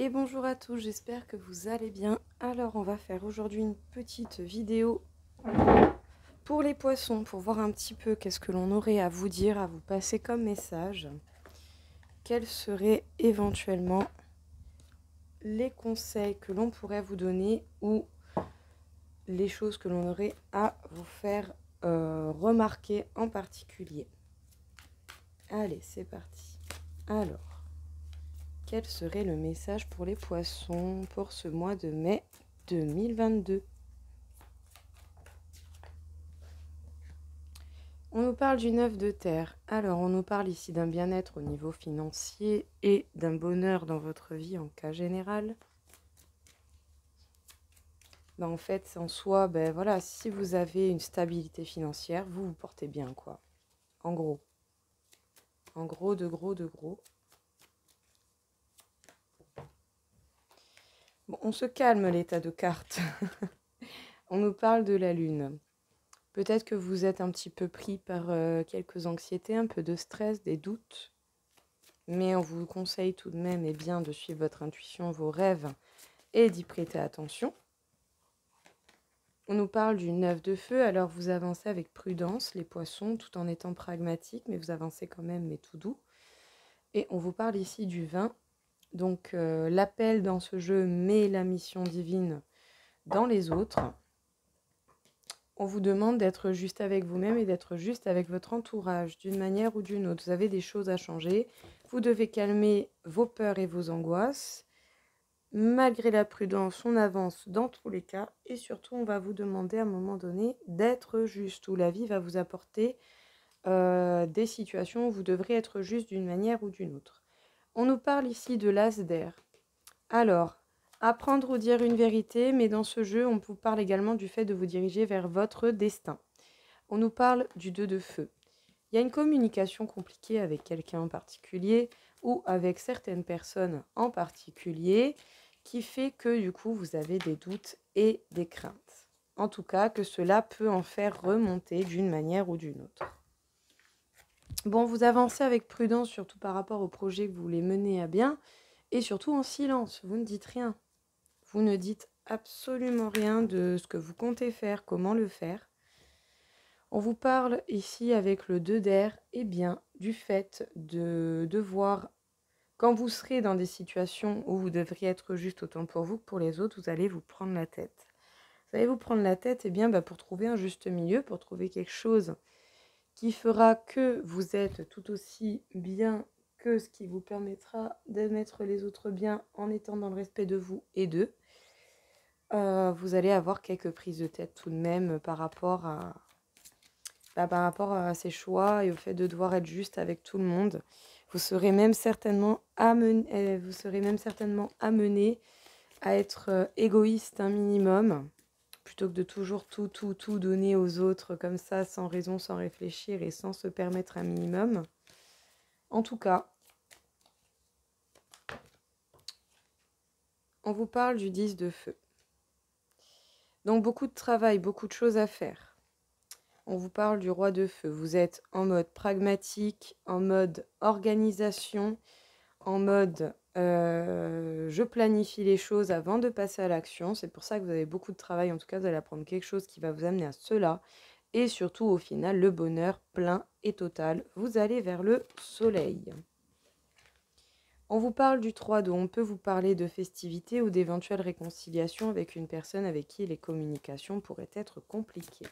Et bonjour à tous, j'espère que vous allez bien. Alors on va faire aujourd'hui une petite vidéo pour les poissons, pour voir un petit peu qu'est-ce que l'on aurait à vous dire, à vous passer comme message. Quels seraient éventuellement les conseils que l'on pourrait vous donner ou les choses que l'on aurait à vous faire remarquer en particulier. Allez, c'est parti. Alors, quel serait le message pour les poissons pour ce mois de mai 2022 ? On nous parle d'une œuvre de terre. Alors, on nous parle ici d'un bien-être au niveau financier et d'un bonheur dans votre vie en cas général. En fait, en soi, voilà, si vous avez une stabilité financière, vous vous portez bien, quoi. En gros. En gros, de gros, de gros. Bon, on se calme l'état de carte. On nous parle de la lune. Peut-être que vous êtes un petit peu pris par quelques anxiétés, un peu de stress, des doutes. Mais on vous conseille tout de même bien de suivre votre intuition, vos rêves et d'y prêter attention. On nous parle d'une œuvre de feu, alors vous avancez avec prudence, les poissons, tout en étant pragmatique, mais vous avancez quand même, mais tout doux. Et on vous parle ici du vin. Donc l'appel dans ce jeu met la mission divine dans les autres. On vous demande d'être juste avec vous-même et d'être juste avec votre entourage, d'une manière ou d'une autre. Vous avez des choses à changer. Vous devez calmer vos peurs et vos angoisses. Malgré la prudence, on avance dans tous les cas. Et surtout, on va vous demander à un moment donné d'être juste, où la vie va vous apporter des situations où vous devrez être juste d'une manière ou d'une autre. On nous parle ici de l'as d'air. Alors, apprendre ou dire une vérité, mais dans ce jeu, on vous parle également du fait de vous diriger vers votre destin. On nous parle du 2 de feu. Il y a une communication compliquée avec quelqu'un en particulier ou avec certaines personnes en particulier qui fait que du coup vous avez des doutes et des craintes. En tout cas, que cela peut en faire remonter d'une manière ou d'une autre. Bon, vous avancez avec prudence, surtout par rapport au projet que vous voulez mener à bien, et surtout en silence, vous ne dites rien. Vous ne dites absolument rien de ce que vous comptez faire, comment le faire. On vous parle ici avec le 2 d'air, du fait de devoir, quand vous serez dans des situations où vous devriez être juste autant pour vous que pour les autres, vous allez vous prendre la tête. Vous allez vous prendre la tête pour trouver un juste milieu, pour trouver quelque chose qui fera que vous êtes tout aussi bien que ce qui vous permettra de mettre les autres bien en étant dans le respect de vous et d'eux. Vous allez avoir quelques prises de tête tout de même par rapport à ces choix et au fait de devoir être juste avec tout le monde. Vous serez même certainement amené à être égoïste un minimum, plutôt que de toujours tout donner aux autres comme ça, sans raison, sans réfléchir et sans se permettre un minimum. En tout cas, on vous parle du 10 de feu. Donc beaucoup de travail, beaucoup de choses à faire. On vous parle du roi de feu. Vous êtes en mode pragmatique, en mode organisation, en mode je planifie les choses avant de passer à l'action. C'est pour ça que vous avez beaucoup de travail. En tout cas, vous allez apprendre quelque chose qui va vous amener à cela. Et surtout, au final, le bonheur plein et total. Vous allez vers le soleil. On vous parle du 3 d'eau. On peut vous parler de festivités ou d'éventuelles réconciliations avec une personne avec qui les communications pourraient être compliquées.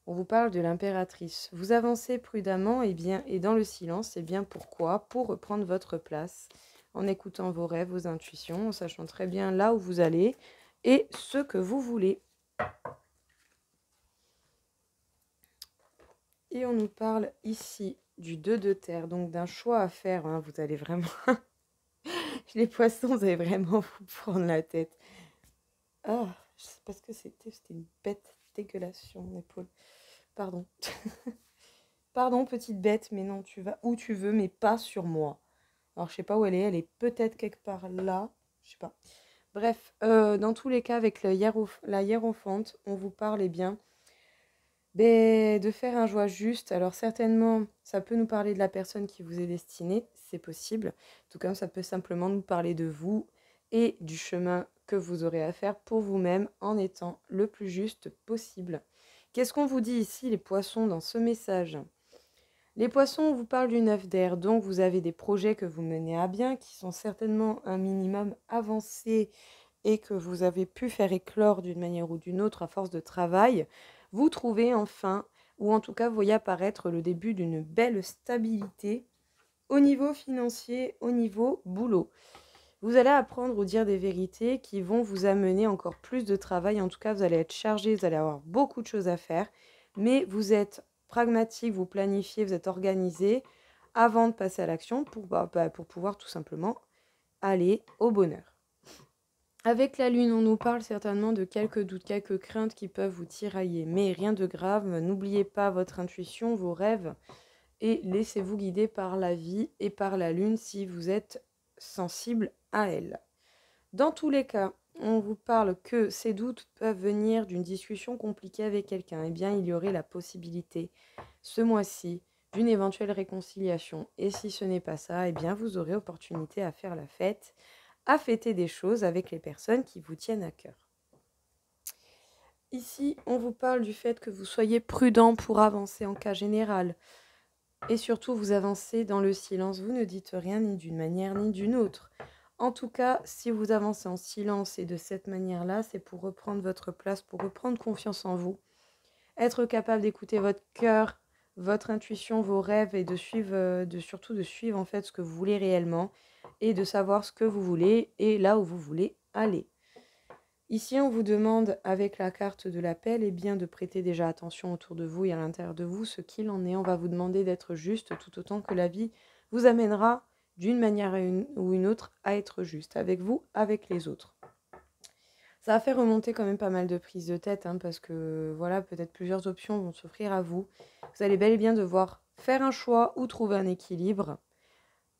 On vous parle de l'impératrice. Vous avancez prudemment et dans le silence. Pourquoi ? Pour reprendre votre place, en écoutant vos rêves, vos intuitions, en sachant très bien là où vous allez et ce que vous voulez. Et on nous parle ici du 2 de terre, donc d'un choix à faire. Hein. Vous allez vraiment... Les poissons, vous allez vraiment vous prendre la tête. Ah, je sais pas ce que c'était. C'était une bête dégueulasse sur mon épaule. Pardon. Pardon, petite bête, mais non, tu vas où tu veux, mais pas sur moi. Alors, je sais pas où elle est peut-être quelque part là, je sais pas. Bref, dans tous les cas, avec la hiérophante, on vous parle De faire un choix juste. Alors certainement, ça peut nous parler de la personne qui vous est destinée, c'est possible. Tout comme ça peut simplement nous parler de vous et du chemin que vous aurez à faire pour vous-même en étant le plus juste possible. Qu'est-ce qu'on vous dit ici, les poissons, dans ce message? Les poissons, on vous parle d'une œuvre d'air, donc vous avez des projets que vous menez à bien, qui sont certainement un minimum avancés et que vous avez pu faire éclore d'une manière ou d'une autre à force de travail. Vous trouvez enfin, ou en tout cas vous voyez apparaître le début d'une belle stabilité au niveau financier, au niveau boulot. Vous allez apprendre ou dire des vérités qui vont vous amener encore plus de travail. En tout cas, vous allez être chargé, vous allez avoir beaucoup de choses à faire. Mais vous êtes pragmatique, vous planifiez, vous êtes organisé avant de passer à l'action pour pouvoir tout simplement aller au bonheur. Avec la lune, on nous parle certainement de quelques doutes, quelques craintes qui peuvent vous tirailler. Mais rien de grave, n'oubliez pas votre intuition, vos rêves et laissez-vous guider par la vie et par la lune si vous êtes sensible à elle. Dans tous les cas, on vous parle que ces doutes peuvent venir d'une discussion compliquée avec quelqu'un. Eh bien, il y aurait la possibilité, ce mois-ci, d'une éventuelle réconciliation. Et si ce n'est pas ça, eh bien, vous aurez opportunité à faire la fête, à fêter des choses avec les personnes qui vous tiennent à cœur. Ici, on vous parle du fait que vous soyez prudent pour avancer en cas général. Et surtout, vous avancez dans le silence. Vous ne dites rien ni d'une manière ni d'une autre. En tout cas, si vous avancez en silence et de cette manière-là, c'est pour reprendre votre place, pour reprendre confiance en vous, être capable d'écouter votre cœur, votre intuition, vos rêves et de suivre, surtout de suivre en fait ce que vous voulez réellement et de savoir ce que vous voulez et là où vous voulez aller. Ici, on vous demande, avec la carte de l'appel, eh bien, de prêter déjà attention autour de vous et à l'intérieur de vous, ce qu'il en est. On va vous demander d'être juste tout autant que la vie vous amènera d'une manière ou une autre à être juste, avec vous, avec les autres. Ça va faire remonter quand même pas mal de prises de tête, parce que voilà, peut-être plusieurs options vont s'offrir à vous. Vous allez bel et bien devoir faire un choix ou trouver un équilibre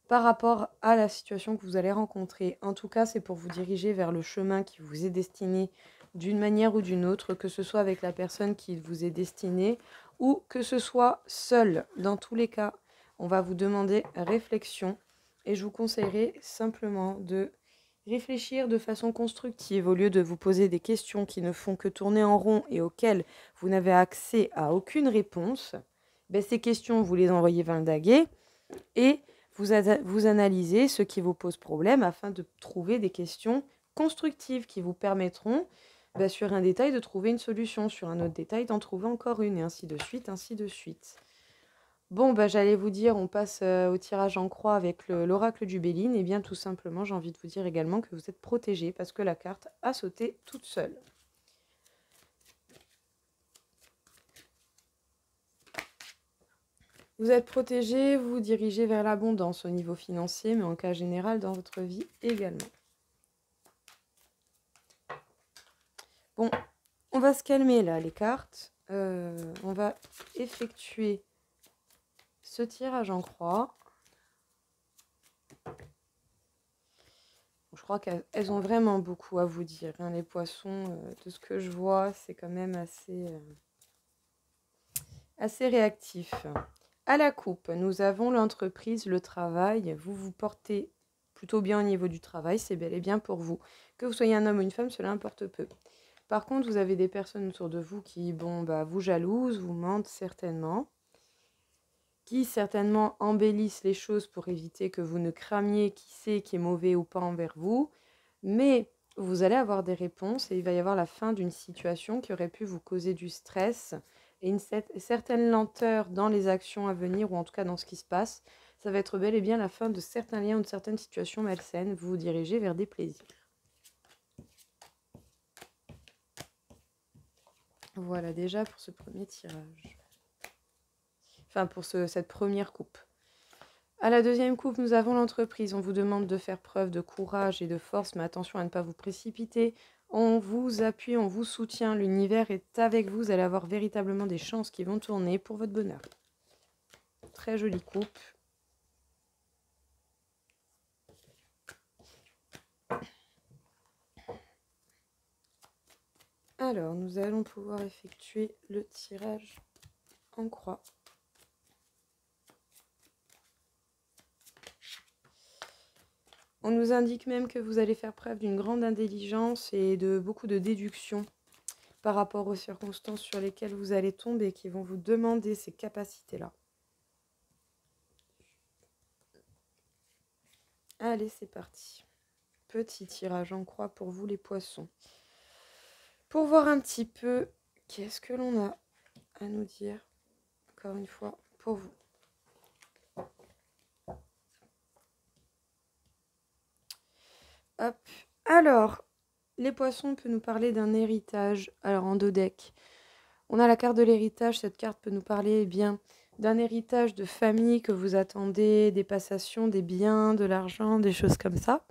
par rapport à la situation que vous allez rencontrer. En tout cas, c'est pour vous diriger vers le chemin qui vous est destiné d'une manière ou d'une autre, que ce soit avec la personne qui vous est destinée ou que ce soit seul. Dans tous les cas, on va vous demander réflexion et je vous conseillerais simplement de réfléchir de façon constructive au lieu de vous poser des questions qui ne font que tourner en rond et auxquelles vous n'avez accès à aucune réponse. Ces questions, vous les envoyez vindaguer et vous analysez ce qui vous pose problème afin de trouver des questions constructives qui vous permettront, sur un détail, de trouver une solution, sur un autre détail, d'en trouver encore une, et ainsi de suite, ainsi de suite. Bon, j'allais vous dire, on passe au tirage en croix avec l'oracle du Béline. Et bien, tout simplement, j'ai envie de vous dire également que vous êtes protégé parce que la carte a sauté toute seule. Vous êtes protégé, vous vous dirigez vers l'abondance au niveau financier, mais en cas général dans votre vie également. Bon, on va se calmer là, les cartes. On va effectuer ce tirage en croix. Je crois qu'elles ont vraiment beaucoup à vous dire, les poissons. De ce que je vois, c'est quand même assez réactif. À la coupe, nous avons l'entreprise, le travail. Vous vous portez plutôt bien au niveau du travail, c'est bel et bien pour vous. Que vous soyez un homme ou une femme, cela importe peu. Par contre, vous avez des personnes autour de vous qui, vous jalousent, vous mentent certainement, qui certainement embellissent les choses pour éviter que vous ne cramiez qui c'est qui est mauvais ou pas envers vous. Mais vous allez avoir des réponses et il va y avoir la fin d'une situation qui aurait pu vous causer du stress et une certaine lenteur dans les actions à venir ou en tout cas dans ce qui se passe. Ça va être bel et bien la fin de certains liens ou de certaines situations malsaines. Vous vous dirigez vers des plaisirs. Voilà déjà pour ce premier tirage. Enfin, pour cette première coupe. À la deuxième coupe, nous avons l'entreprise. On vous demande de faire preuve de courage et de force, mais attention à ne pas vous précipiter. On vous appuie, on vous soutient. L'univers est avec vous. Vous allez avoir véritablement des chances qui vont tourner pour votre bonheur. Très jolie coupe. Alors, Alors, nous allons pouvoir effectuer le tirage en croix. On nous indique même que vous allez faire preuve d'une grande intelligence et de beaucoup de déduction par rapport aux circonstances sur lesquelles vous allez tomber, qui vont vous demander ces capacités-là. Allez, c'est parti. Petit tirage en croix pour vous les poissons. Pour voir un petit peu qu'est-ce que l'on a à nous dire, encore une fois, pour vous. Hop. Alors, les poissons peuvent nous parler d'un héritage. Alors, en 2 decks, on a la carte de l'héritage. Cette carte peut nous parler bien d'un héritage de famille que vous attendez, des passations, des biens, de l'argent, des choses comme ça.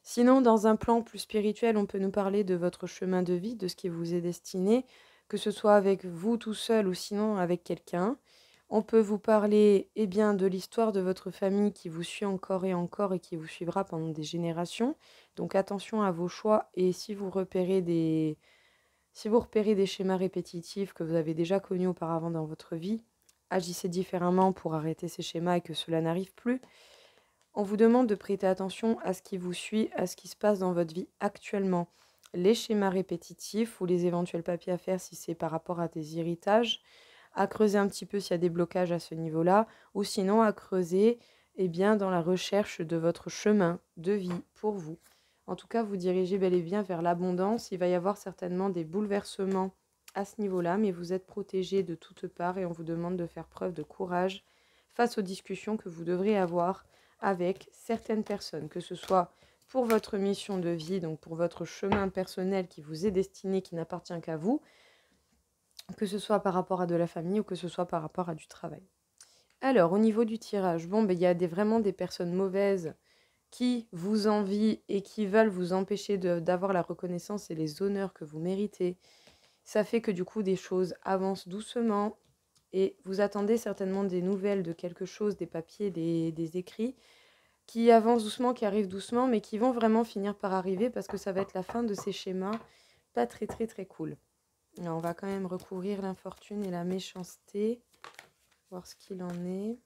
Sinon, dans un plan plus spirituel, on peut nous parler de votre chemin de vie, de ce qui vous est destiné, que ce soit avec vous tout seul ou sinon avec quelqu'un. On peut vous parler bien, de l'histoire de votre famille qui vous suit encore et qui vous suivra pendant des générations. Donc attention à vos choix et si vous repérez des schémas répétitifs que vous avez déjà connus auparavant dans votre vie, agissez différemment pour arrêter ces schémas et que cela n'arrive plus. On vous demande de prêter attention à ce qui vous suit, à ce qui se passe dans votre vie actuellement. Les schémas répétitifs ou les éventuels papiers à faire si c'est par rapport à des héritages, à creuser un petit peu s'il y a des blocages à ce niveau-là, ou sinon à creuser dans la recherche de votre chemin de vie pour vous. En tout cas, vous dirigez bel et bien vers l'abondance. Il va y avoir certainement des bouleversements à ce niveau-là, mais vous êtes protégé de toutes parts et on vous demande de faire preuve de courage face aux discussions que vous devrez avoir avec certaines personnes, que ce soit pour votre mission de vie, donc pour votre chemin personnel qui vous est destiné, qui n'appartient qu'à vous, que ce soit par rapport à de la famille ou que ce soit par rapport à du travail. Alors, au niveau du tirage, il y a vraiment des personnes mauvaises qui vous envient et qui veulent vous empêcher d'avoir la reconnaissance et les honneurs que vous méritez. Ça fait que du coup, des choses avancent doucement et vous attendez certainement des nouvelles de quelque chose, des papiers, des écrits qui avancent doucement, qui arrivent doucement, mais qui vont vraiment finir par arriver parce que ça va être la fin de ces schémas pas très très très cool. Alors, on va quand même recouvrir l'infortune et la méchanceté, voir ce qu'il en est.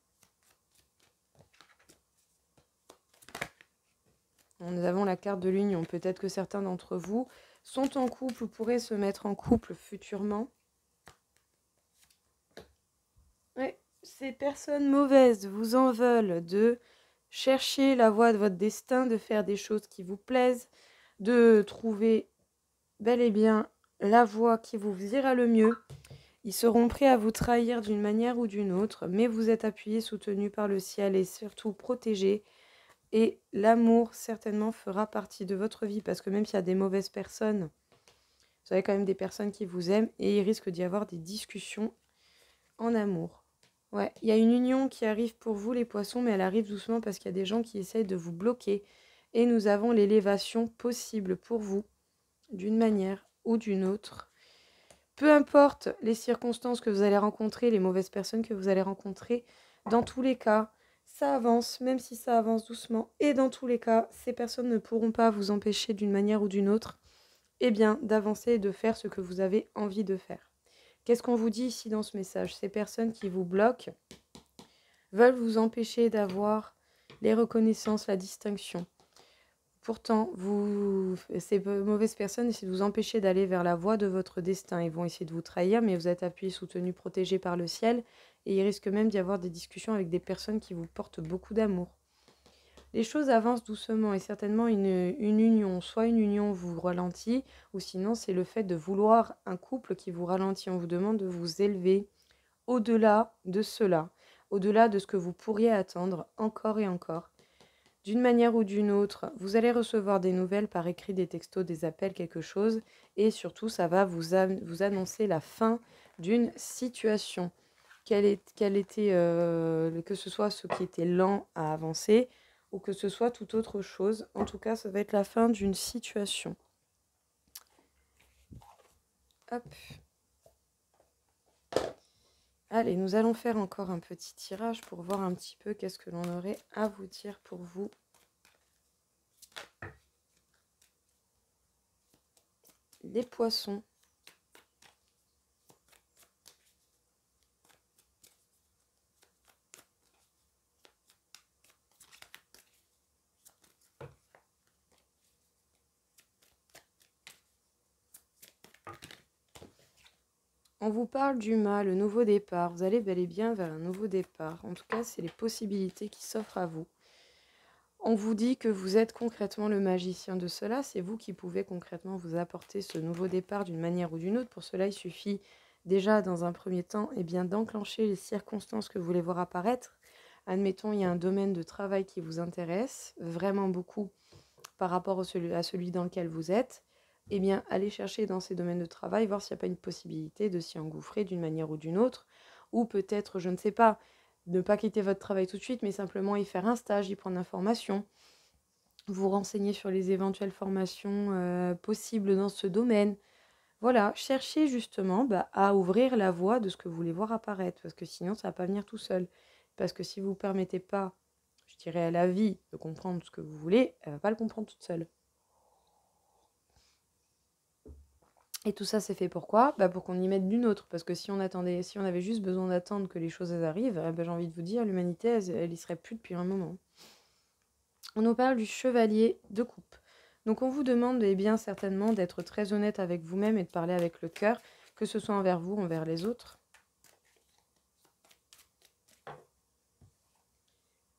Nous avons la carte de l'union. Peut-être que certains d'entre vous sont en couple ou pourraient se mettre en couple futurement. Ouais, ces personnes mauvaises vous en veulent de chercher la voie de votre destin, de faire des choses qui vous plaisent, de trouver bel et bien la voie qui vous ira le mieux. Ils seront prêts à vous trahir d'une manière ou d'une autre, mais vous êtes appuyé, soutenu par le ciel et surtout protégé. Et l'amour, certainement, fera partie de votre vie, parce que même s'il y a des mauvaises personnes, vous avez quand même des personnes qui vous aiment, et il risque d'y avoir des discussions en amour. Ouais, il y a une union qui arrive pour vous, les poissons, mais elle arrive doucement parce qu'il y a des gens qui essayent de vous bloquer. Et nous avons l'élévation possible pour vous, d'une manière ou d'une autre. Peu importe les circonstances que vous allez rencontrer, les mauvaises personnes que vous allez rencontrer, dans tous les cas, ça avance, même si ça avance doucement. Et dans tous les cas, ces personnes ne pourront pas vous empêcher d'une manière ou d'une autre d'avancer et de faire ce que vous avez envie de faire. Qu'est-ce qu'on vous dit ici dans ce message? Ces personnes qui vous bloquent veulent vous empêcher d'avoir les reconnaissances, la distinction. Pourtant, ces mauvaises personnes essaient de vous empêcher d'aller vers la voie de votre destin. Ils vont essayer de vous trahir, mais vous êtes appuyé, soutenu, protégé par le ciel. Et il risque même d'y avoir des discussions avec des personnes qui vous portent beaucoup d'amour. Les choses avancent doucement et certainement une union. Soit une union vous ralentit, ou sinon c'est le fait de vouloir un couple qui vous ralentit. On vous demande de vous élever au-delà de cela, au-delà de ce que vous pourriez attendre encore et encore. D'une manière ou d'une autre, vous allez recevoir des nouvelles par écrit, des textos, des appels, quelque chose. Et surtout, ça va vous annoncer la fin d'une situation. Que ce soit ce qui était lent à avancer ou que ce soit toute autre chose. En tout cas, ça va être la fin d'une situation. Hop. Allez, nous allons faire encore un petit tirage pour voir un petit peu qu'est-ce que l'on aurait à vous dire pour vous. Les poissons. On vous parle du mal, le nouveau départ. Vous allez bel et bien vers un nouveau départ. En tout cas, c'est les possibilités qui s'offrent à vous. On vous dit que vous êtes concrètement le magicien de cela. C'est vous qui pouvez concrètement vous apporter ce nouveau départ d'une manière ou d'une autre. Pour cela, il suffit déjà, dans un premier temps, d'enclencher les circonstances que vous voulez voir apparaître. Admettons, il y a un domaine de travail qui vous intéresse vraiment beaucoup par rapport à celui dans lequel vous êtes. Allez chercher dans ces domaines de travail, voir s'il n'y a pas une possibilité de s'y engouffrer d'une manière ou d'une autre. Ou peut-être, je ne sais pas, ne pas quitter votre travail tout de suite, mais simplement y faire un stage, y prendre l'information, vous renseigner sur les éventuelles formations possibles dans ce domaine. Voilà, cherchez justement à ouvrir la voie de ce que vous voulez voir apparaître, parce que sinon ça ne va pas venir tout seul. Parce que si vous ne permettez pas, je dirais, à la vie de comprendre ce que vous voulez, elle ne va pas le comprendre toute seule. Et tout ça, c'est fait pourquoi? Pour qu'on y mette d'une autre. Parce que si on avait juste besoin d'attendre que les choses arrivent, j'ai envie de vous dire, l'humanité, elle y serait plus depuis un moment. On nous parle du chevalier de coupe. Donc on vous demande certainement d'être très honnête avec vous-même et de parler avec le cœur, que ce soit envers vous, envers les autres.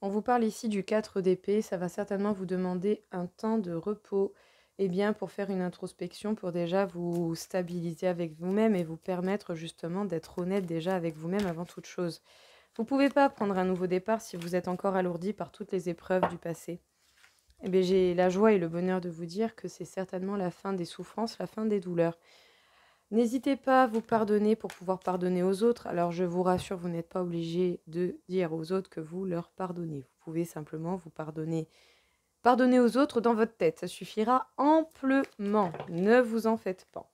On vous parle ici du 4 d'épée, ça va certainement vous demander un temps de repos, pour faire une introspection, pour déjà vous stabiliser avec vous-même et vous permettre justement d'être honnête déjà avec vous-même avant toute chose. Vous ne pouvez pas prendre un nouveau départ si vous êtes encore alourdi par toutes les épreuves du passé. J'ai la joie et le bonheur de vous dire que c'est certainement la fin des souffrances, la fin des douleurs. N'hésitez pas à vous pardonner pour pouvoir pardonner aux autres. Alors je vous rassure, vous n'êtes pas obligé de dire aux autres que vous leur pardonnez. Vous pouvez simplement vous pardonner. Pardonnez aux autres dans votre tête, ça suffira amplement. Ne vous en faites pas.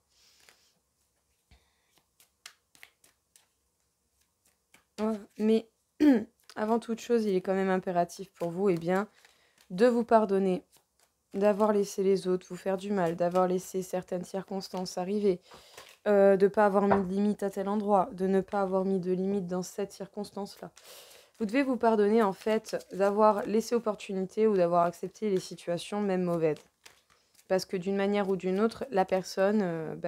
Mais avant toute chose, il est quand même impératif pour vous de vous pardonner, d'avoir laissé les autres vous faire du mal, d'avoir laissé certaines circonstances arriver, de ne pas avoir mis de limite à tel endroit, de ne pas avoir mis de limite dans cette circonstance-là. Vous devez vous pardonner en fait d'avoir laissé opportunité ou d'avoir accepté les situations même mauvaises. Parce que d'une manière ou d'une autre, la personne,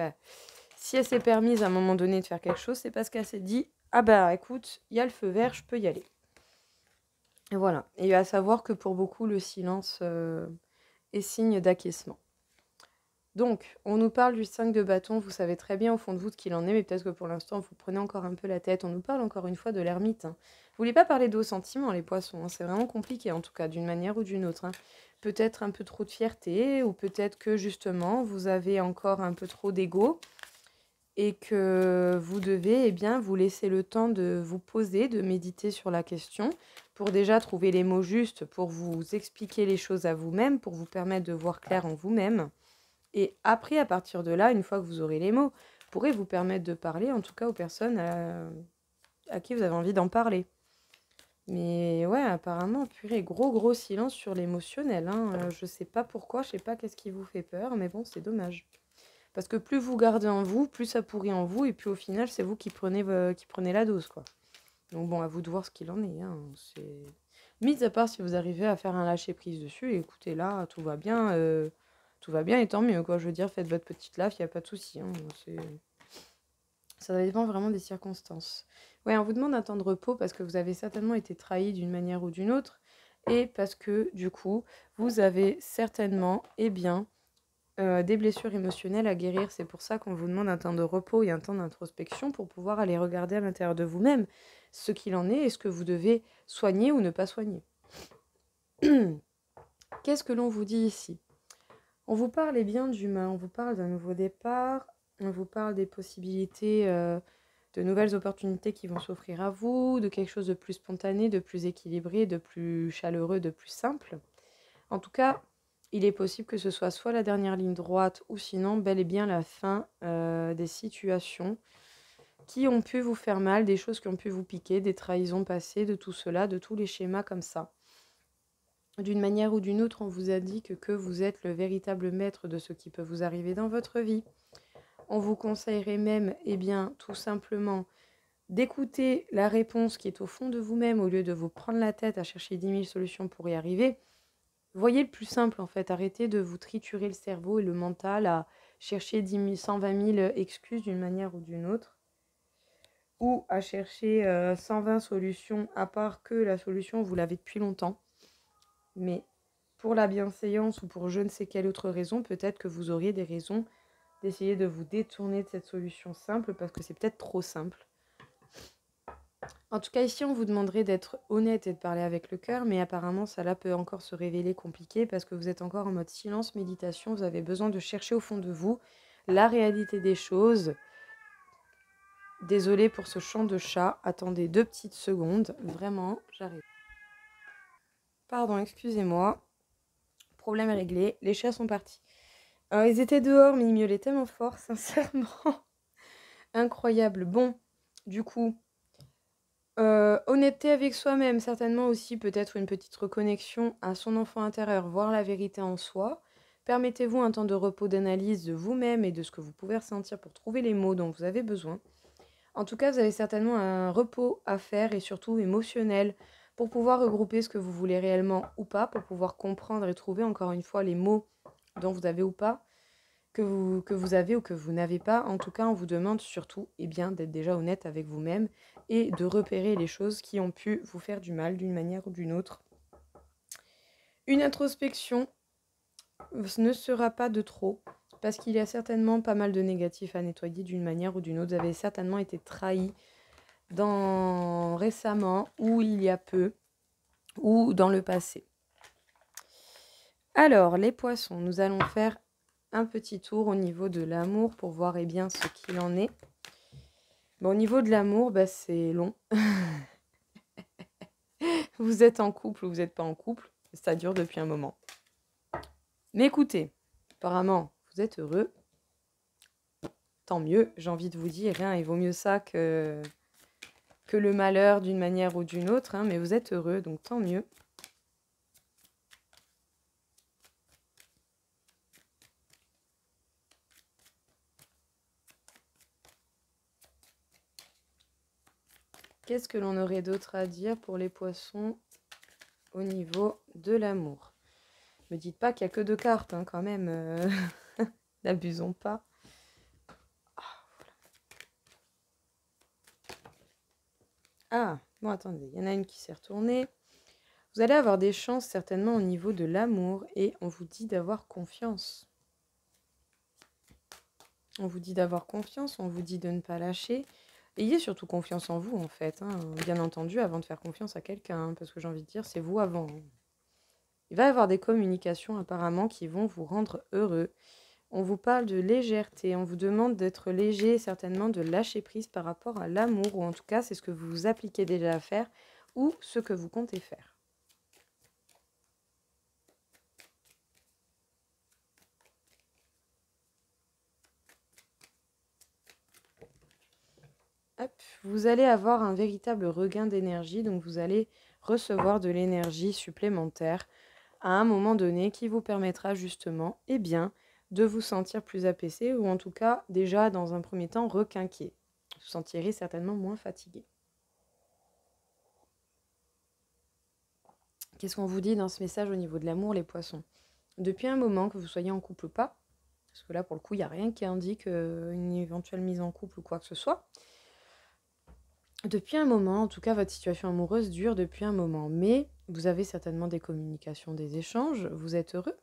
si elle s'est permise à un moment donné de faire quelque chose, c'est parce qu'elle s'est dit « Ah écoute, il y a le feu vert, je peux y aller ». Et voilà. Et à savoir que pour beaucoup, le silence est signe d'acquiescement. Donc, on nous parle du 5 de bâton, vous savez très bien au fond de vous de qui il en est, mais peut-être que pour l'instant, vous prenez encore un peu la tête. On nous parle encore une fois de l'ermite. Vous voulez pas parler de vos sentiments, les poissons, c'est vraiment compliqué en tout cas, d'une manière ou d'une autre. Peut-être un peu trop de fierté, ou peut-être que justement, vous avez encore un peu trop d'ego, et que vous devez vous laisser le temps de vous poser, de méditer sur la question, pour déjà trouver les mots justes, pour vous expliquer les choses à vous-même, pour vous permettre de voir clair en vous-même. Et après, à partir de là, une fois que vous aurez les mots, pourrez vous permettre de parler, en tout cas aux personnes à qui vous avez envie d'en parler. Mais ouais, apparemment, purée, gros silence sur l'émotionnel. Je sais pas pourquoi, je sais pas qu'est-ce qui vous fait peur, mais bon, c'est dommage. Parce que plus vous gardez en vous, plus ça pourrit en vous, et puis au final, c'est vous qui prenez la dose, quoi. Donc bon, à vous de voir ce qu'il en est. C'est... Mis à part si vous arrivez à faire un lâcher-prise dessus, et écoutez, là, tout va bien. Tout va bien et tant mieux, quoi. Je veux dire, faites votre petite laf, il n'y a pas de souci. Ça dépend vraiment des circonstances. Ouais, on vous demande un temps de repos parce que vous avez certainement été trahi d'une manière ou d'une autre et parce que, du coup, vous avez certainement, des blessures émotionnelles à guérir. C'est pour ça qu'on vous demande un temps de repos et un temps d'introspection pour pouvoir aller regarder à l'intérieur de vous-même ce qu'il en est et ce que vous devez soigner ou ne pas soigner. Qu'est-ce que l'on vous dit ici ? On vous parle d'humain, on vous parle d'un nouveau départ, on vous parle des possibilités, de nouvelles opportunités qui vont s'offrir à vous, de quelque chose de plus spontané, de plus équilibré, de plus chaleureux, de plus simple. En tout cas, il est possible que ce soit soit la dernière ligne droite ou sinon bel et bien la fin des situations qui ont pu vous faire mal, des choses qui ont pu vous piquer, des trahisons passées, de tout cela, de tous les schémas comme ça. D'une manière ou d'une autre, on vous a dit que vous êtes le véritable maître de ce qui peut vous arriver dans votre vie. On vous conseillerait même, tout simplement, d'écouter la réponse qui est au fond de vous-même au lieu de vous prendre la tête à chercher 10 000 solutions pour y arriver. Voyez le plus simple, en fait. Arrêtez de vous triturer le cerveau et le mental à chercher 10 000, 120 000 excuses d'une manière ou d'une autre. ou à chercher 120 solutions, à part que la solution, vous l'avez depuis longtemps. Mais pour la bienséance ou pour je ne sais quelle autre raison, peut-être que vous auriez des raisons d'essayer de vous détourner de cette solution simple parce que c'est peut-être trop simple. En tout cas, ici, on vous demanderait d'être honnête et de parler avec le cœur, mais apparemment, ça là peut encore se révéler compliqué parce que vous êtes encore en mode silence, méditation, vous avez besoin de chercher au fond de vous la réalité des choses. Désolée pour ce chant de chat, attendez 2 petites secondes, vraiment, j'arrive. Pardon, excusez-moi, problème réglé, les chats sont partis. Ils étaient dehors, mais ils miaulaient tellement fort, sincèrement. Incroyable. Bon, du coup, honnêteté avec soi-même, certainement aussi peut-être une petite reconnexion à son enfant intérieur, voir la vérité en soi. Permettez-vous un temps de repos, d'analyse de vous-même et de ce que vous pouvez ressentir pour trouver les mots dont vous avez besoin. En tout cas, vous avez certainement un repos à faire et surtout émotionnel pour pouvoir regrouper ce que vous voulez réellement ou pas, pour pouvoir comprendre et trouver encore une fois les mots dont vous avez ou pas, que vous avez ou que vous n'avez pas. En tout cas, on vous demande surtout d'être déjà honnête avec vous-même et de repérer les choses qui ont pu vous faire du mal d'une manière ou d'une autre. Une introspection ne sera pas de trop, parce qu'il y a certainement pas mal de négatifs à nettoyer d'une manière ou d'une autre. Vous avez certainement été trahi récemment, ou il y a peu, ou dans le passé. Alors, les poissons, nous allons faire un petit tour au niveau de l'amour pour voir ce qu'il en est. Bon, au niveau de l'amour, c'est long. Vous êtes en couple ou vous n'êtes pas en couple, ça dure depuis un moment. Mais écoutez, apparemment, vous êtes heureux. Tant mieux, j'ai envie de vous dire, il vaut mieux ça que le malheur d'une manière ou d'une autre, mais vous êtes heureux, donc tant mieux. Qu'est-ce que l'on aurait d'autre à dire pour les poissons au niveau de l'amour? Me dites pas qu'il n'y a que 2 cartes, quand même. N'abusons pas. Ah, bon, attendez, il y en a une qui s'est retournée. Vous allez avoir des chances certainement au niveau de l'amour et on vous dit d'avoir confiance. On vous dit d'avoir confiance, on vous dit de ne pas lâcher. Ayez surtout confiance en vous, en fait. Bien entendu, avant de faire confiance à quelqu'un, parce que j'ai envie de dire, c'est vous avant. Il va y avoir des communications apparemment qui vont vous rendre heureux. On vous parle de légèreté, on vous demande d'être léger, certainement de lâcher prise par rapport à l'amour, ou en tout cas, c'est ce que vous vous appliquez déjà à faire, ou ce que vous comptez faire. Hop, vous allez avoir un véritable regain d'énergie, donc vous allez recevoir de l'énergie supplémentaire à un moment donné qui vous permettra justement de vous sentir plus apaisé ou en tout cas déjà dans un premier temps requinqué. Vous vous sentirez certainement moins fatigué. Qu'est-ce qu'on vous dit dans ce message au niveau de l'amour, les poissons? Depuis un moment, que vous soyez en couple ou pas, parce que là pour le coup il n'y a rien qui indique une éventuelle mise en couple ou quoi que ce soit, depuis un moment, en tout cas votre situation amoureuse dure depuis un moment, mais vous avez certainement des communications, des échanges, vous êtes heureux,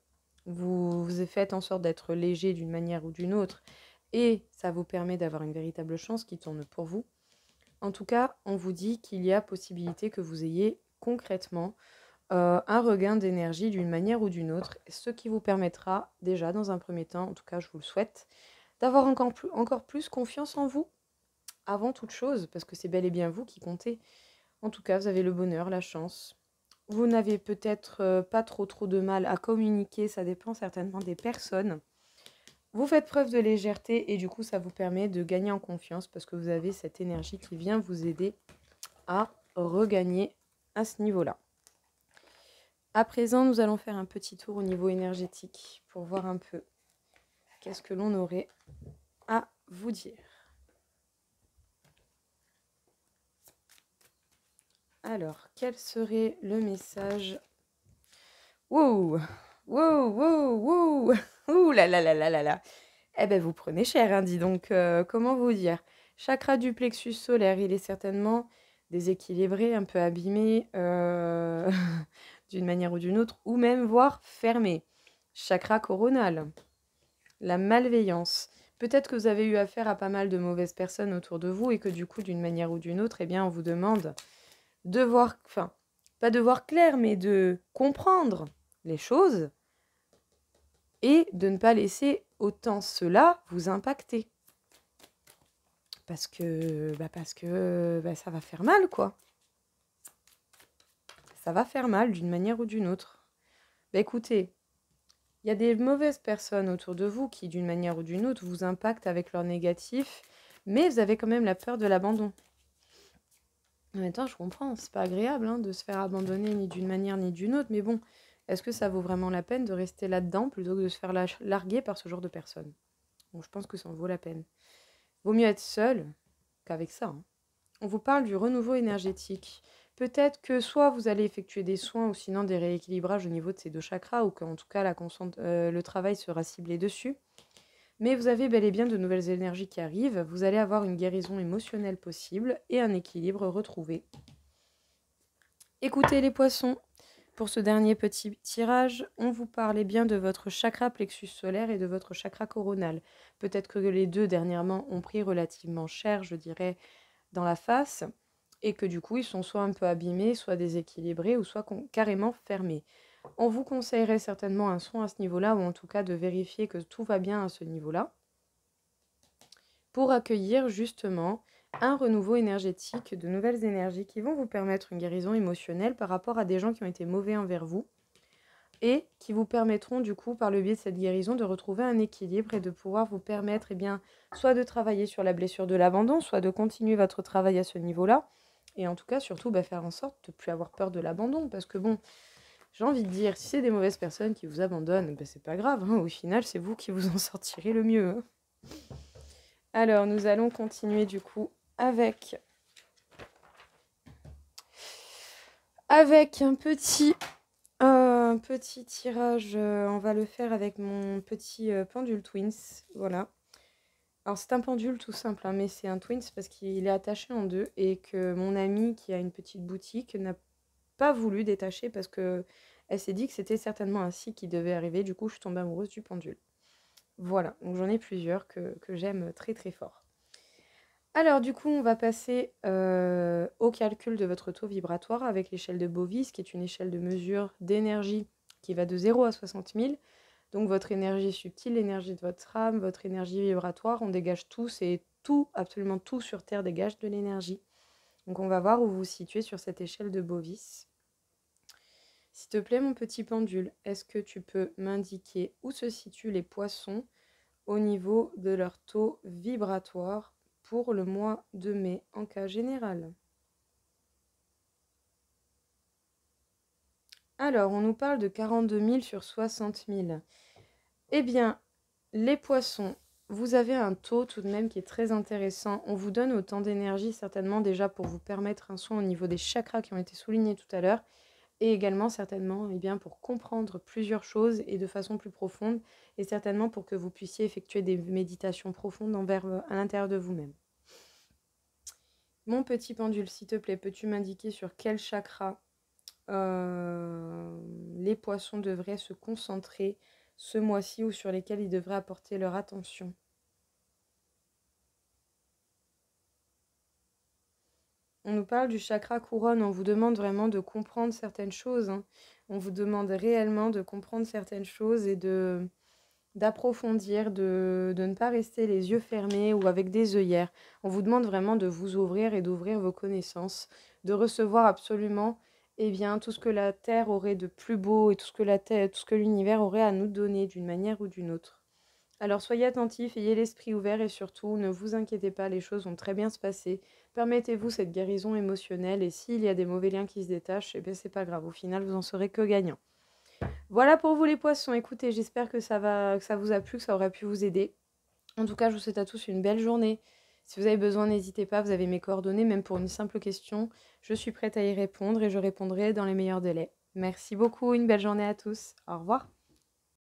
vous faites en sorte d'être léger d'une manière ou d'une autre, et ça vous permet d'avoir une véritable chance qui tourne pour vous. En tout cas, on vous dit qu'il y a possibilité que vous ayez concrètement un regain d'énergie d'une manière ou d'une autre, ce qui vous permettra déjà dans un premier temps, en tout cas je vous le souhaite, d'avoir encore plus confiance en vous avant toute chose, parce que c'est bel et bien vous qui comptez. En tout cas, vous avez le bonheur, la chance. Vous n'avez peut-être pas trop de mal à communiquer, ça dépend certainement des personnes. Vous faites preuve de légèreté et du coup, ça vous permet de gagner en confiance parce que vous avez cette énergie qui vient vous aider à regagner à ce niveau-là. À présent, nous allons faire un petit tour au niveau énergétique pour voir un peu qu'est-ce que l'on aurait à vous dire. Alors, quel serait le message? Wow, wow, wow, wow. Ouh là là là là là là. Eh ben, vous prenez cher, dis donc. Comment vous dire? Chakra du plexus solaire, il est certainement déséquilibré, un peu abîmé d'une manière ou d'une autre, ou même voire fermé. Chakra coronal, la malveillance. Peut-être que vous avez eu affaire à pas mal de mauvaises personnes autour de vous et que du coup, d'une manière ou d'une autre, eh bien, on vous demande de voir, enfin, pas de voir clair, mais de comprendre les choses et de ne pas laisser autant cela vous impacter. Parce que ça va faire mal, quoi. Ça va faire mal d'une manière ou d'une autre. Écoutez, il y a des mauvaises personnes autour de vous qui, d'une manière ou d'une autre, vous impactent avec leur négatif, mais vous avez quand même la peur de l'abandon. En même temps, je comprends, c'est pas agréable hein, de se faire abandonner ni d'une manière ni d'une autre, mais bon, est-ce que ça vaut vraiment la peine de rester là-dedans plutôt que de se faire larguer par ce genre de personnes? Bon, je pense que ça en vaut la peine. Vaut mieux être seul qu'avec ça. Hein. On vous parle du renouveau énergétique. Peut-être que soit vous allez effectuer des soins ou sinon des rééquilibrages au niveau de ces deux chakras, ou qu'en tout cas le travail sera ciblé dessus. Mais vous avez bel et bien de nouvelles énergies qui arrivent, vous allez avoir une guérison émotionnelle possible et un équilibre retrouvé. Écoutez les poissons, pour ce dernier petit tirage, on vous parlait bien de votre chakra plexus solaire et de votre chakra coronal. Peut-être que les deux dernièrement ont pris relativement cher, je dirais, dans la face, et que du coup ils sont soit un peu abîmés, soit déséquilibrés, ou soit carrément fermés. On vous conseillerait certainement un soin à ce niveau-là, ou en tout cas de vérifier que tout va bien à ce niveau-là, pour accueillir justement un renouveau énergétique, de nouvelles énergies qui vont vous permettre une guérison émotionnelle par rapport à des gens qui ont été mauvais envers vous, et qui vous permettront du coup, par le biais de cette guérison, de retrouver un équilibre et de pouvoir vous permettre, eh bien, soit de travailler sur la blessure de l'abandon, soit de continuer votre travail à ce niveau-là, et en tout cas, surtout, faire en sorte de ne plus avoir peur de l'abandon, parce que bon, j'ai envie de dire, si c'est des mauvaises personnes qui vous abandonnent, c'est pas grave, hein, au final, c'est vous qui vous en sortirez le mieux. Hein. Alors, nous allons continuer du coup avec un petit tirage. On va le faire avec mon petit pendule Twins. Voilà. Alors, c'est un pendule tout simple, hein, mais c'est un Twins parce qu'il est attaché en deux et que mon amie qui a une petite boutique n'a pas voulu détacher parce que elle s'est dit que c'était certainement ainsi qui devait arriver. Du coup, je suis tombée amoureuse du pendule. Voilà, donc j'en ai plusieurs que j'aime très très fort. Alors du coup, on va passer au calcul de votre taux vibratoire avec l'échelle de Bovis, qui est une échelle de mesure d'énergie qui va de 0 à 60 000. Donc votre énergie subtile, l'énergie de votre âme, votre énergie vibratoire, on dégage tous et tout, absolument tout sur Terre dégage de l'énergie. Donc on va voir où vous vous situez sur cette échelle de Bovis. S'il te plaît, mon petit pendule, est-ce que tu peux m'indiquer où se situent les poissons au niveau de leur taux vibratoire pour le mois de mai en cas général? Alors, on nous parle de 42 000 sur 60 000. Eh bien, les poissons, vous avez un taux tout de même qui est très intéressant. On vous donne autant d'énergie certainement déjà pour vous permettre un soin au niveau des chakras qui ont été soulignés tout à l'heure, et également certainement bien, pour comprendre plusieurs choses et de façon plus profonde, et certainement pour que vous puissiez effectuer des méditations profondes à l'intérieur de vous-même. Mon petit pendule, s'il te plaît, peux-tu m'indiquer sur quel chakra les poissons devraient se concentrer ce mois-ci ou sur lesquels ils devraient apporter leur attention? On nous parle du chakra couronne, on vous demande vraiment de comprendre certaines choses. Hein. On vous demande réellement de comprendre certaines choses et d'approfondir, de ne pas rester les yeux fermés ou avec des œillères. On vous demande vraiment de vous ouvrir et d'ouvrir vos connaissances, de recevoir absolument tout ce que la Terre aurait de plus beau et tout ce que l'univers aurait à nous donner d'une manière ou d'une autre. Alors soyez attentifs, ayez l'esprit ouvert et surtout ne vous inquiétez pas, les choses vont très bien se passer. Permettez-vous cette guérison émotionnelle et s'il y a des mauvais liens qui se détachent, c'est pas grave, au final vous en serez que gagnant. Voilà pour vous les poissons, écoutez, j'espère que ça vous a plu, que ça aurait pu vous aider. En tout cas, je vous souhaite à tous une belle journée. Si vous avez besoin, n'hésitez pas, vous avez mes coordonnées, même pour une simple question. Je suis prête à y répondre et je répondrai dans les meilleurs délais. Merci beaucoup, une belle journée à tous. Au revoir.